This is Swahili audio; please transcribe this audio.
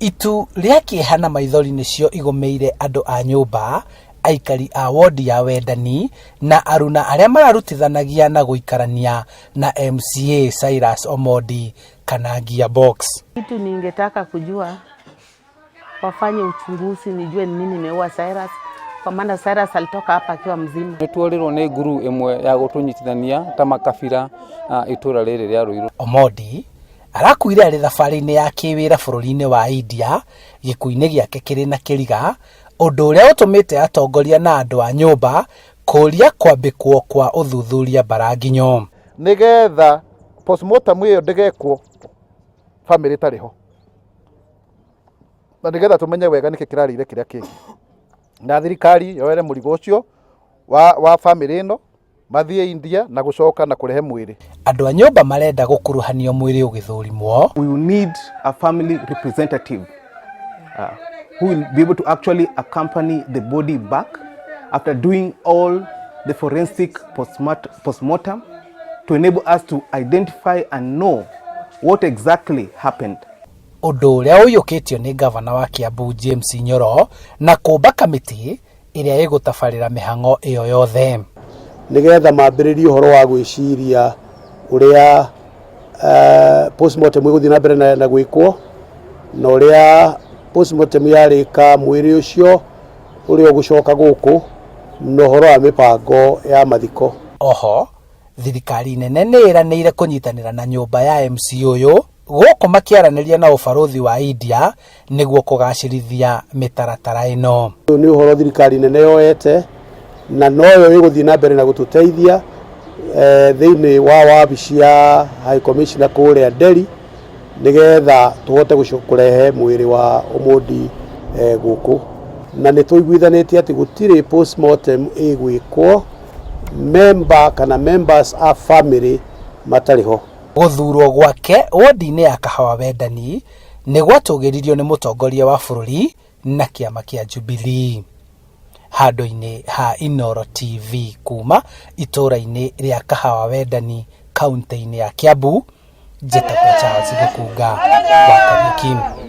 Itu ria kieha na maithori nicio igomeire andu a nyumba, aikari a wodi ya Wendani na aruna aria mararutithanagia na guikarania na MCA Cyrus Omondi kana gear box. Kitu ningetaka kujua, wafanye uchunguzi nijue ni nini imeua Cyrus, kwa maana Cyrus alitoka hapa akiwa mzima. Nitworirwo ni guru imwe ya gutunyitithania ta makabira itura riri ria Ruiru. Omondi arakuire ari thabarĩ-inĩ ya kĩwĩra bũrũri-inĩ wa India, gĩkuũ-inĩ gĩake kĩrĩ na kĩriga, ũndũ ũrĩa ũtũmĩte atongoria na andũ a nyũmba kũria kwambĩkwo kwa uthuthuria baranginyo. Nigetha postmortem ĩyo ndĩgekwo family tariho. Na nigetha tumenye wega nĩkĩ kĩrarĩire kĩrĩa kĩngĩ. Na thirikari yoere mũrigo ũcio wa family ĩno mathie India na gucoka na kurehe mwiri. Andu a nyumba marenda gukuruhanio mwiri ugithurimwo. We will need a family representative who will be able to actually accompany the body back after doing all the forensic postmortem to enable us to identify and know what exactly happened. Undu uria uyukitio ni governor wa Kiambu James Nyoro na kuumba kamiti iria igutabarira mihango iyo yothe. Nigetha mambĩrĩrie ũhoro wa gwĩciria ũrĩa postmortem ĩgũthiĩ na mbere na gwĩkwo, na ũrĩa postmortem yarĩka mwĩrĩ ũcio ũrĩa ũgũcoka gũkũ, na ũhoro wa mibango ya mathiko. Oho thirikari nene nĩ ĩranĩire kũnyitanĩra na nyũmba ya MCA ũyũ gũkũ makĩaranĩria na ũbarũthi wa India nĩguo kũgacĩrithia mĩtaratara ĩno. Nĩ ũhoro thirikari nene yoete na noyo ĩgũthiĩ na mbere na gũtũteithia thĩinĩ wa wabici ya High Commissioner kũrĩa Delhi nigetha tũhote kũrehe mwĩrĩ wa Omondi gũkũ, na nĩ tũiguithanĩtie atĩ gũtirĩ postmortem ĩgwĩkwo member kana members a family matarĩ ho. Gũthurwo gwake wodi-inĩ ya Kahawa Wendani nĩ gwatũgĩririo nĩ mũtongoria wa bũrũri na kĩama kĩa Jubilee. Handũ-inĩ ha Inooro TV kuma itũra-inĩ rĩa Kahawa Wendani kaunti-inĩ ya Kiambu, njĩtagwo Charles Gĩkunga wa Kamiti.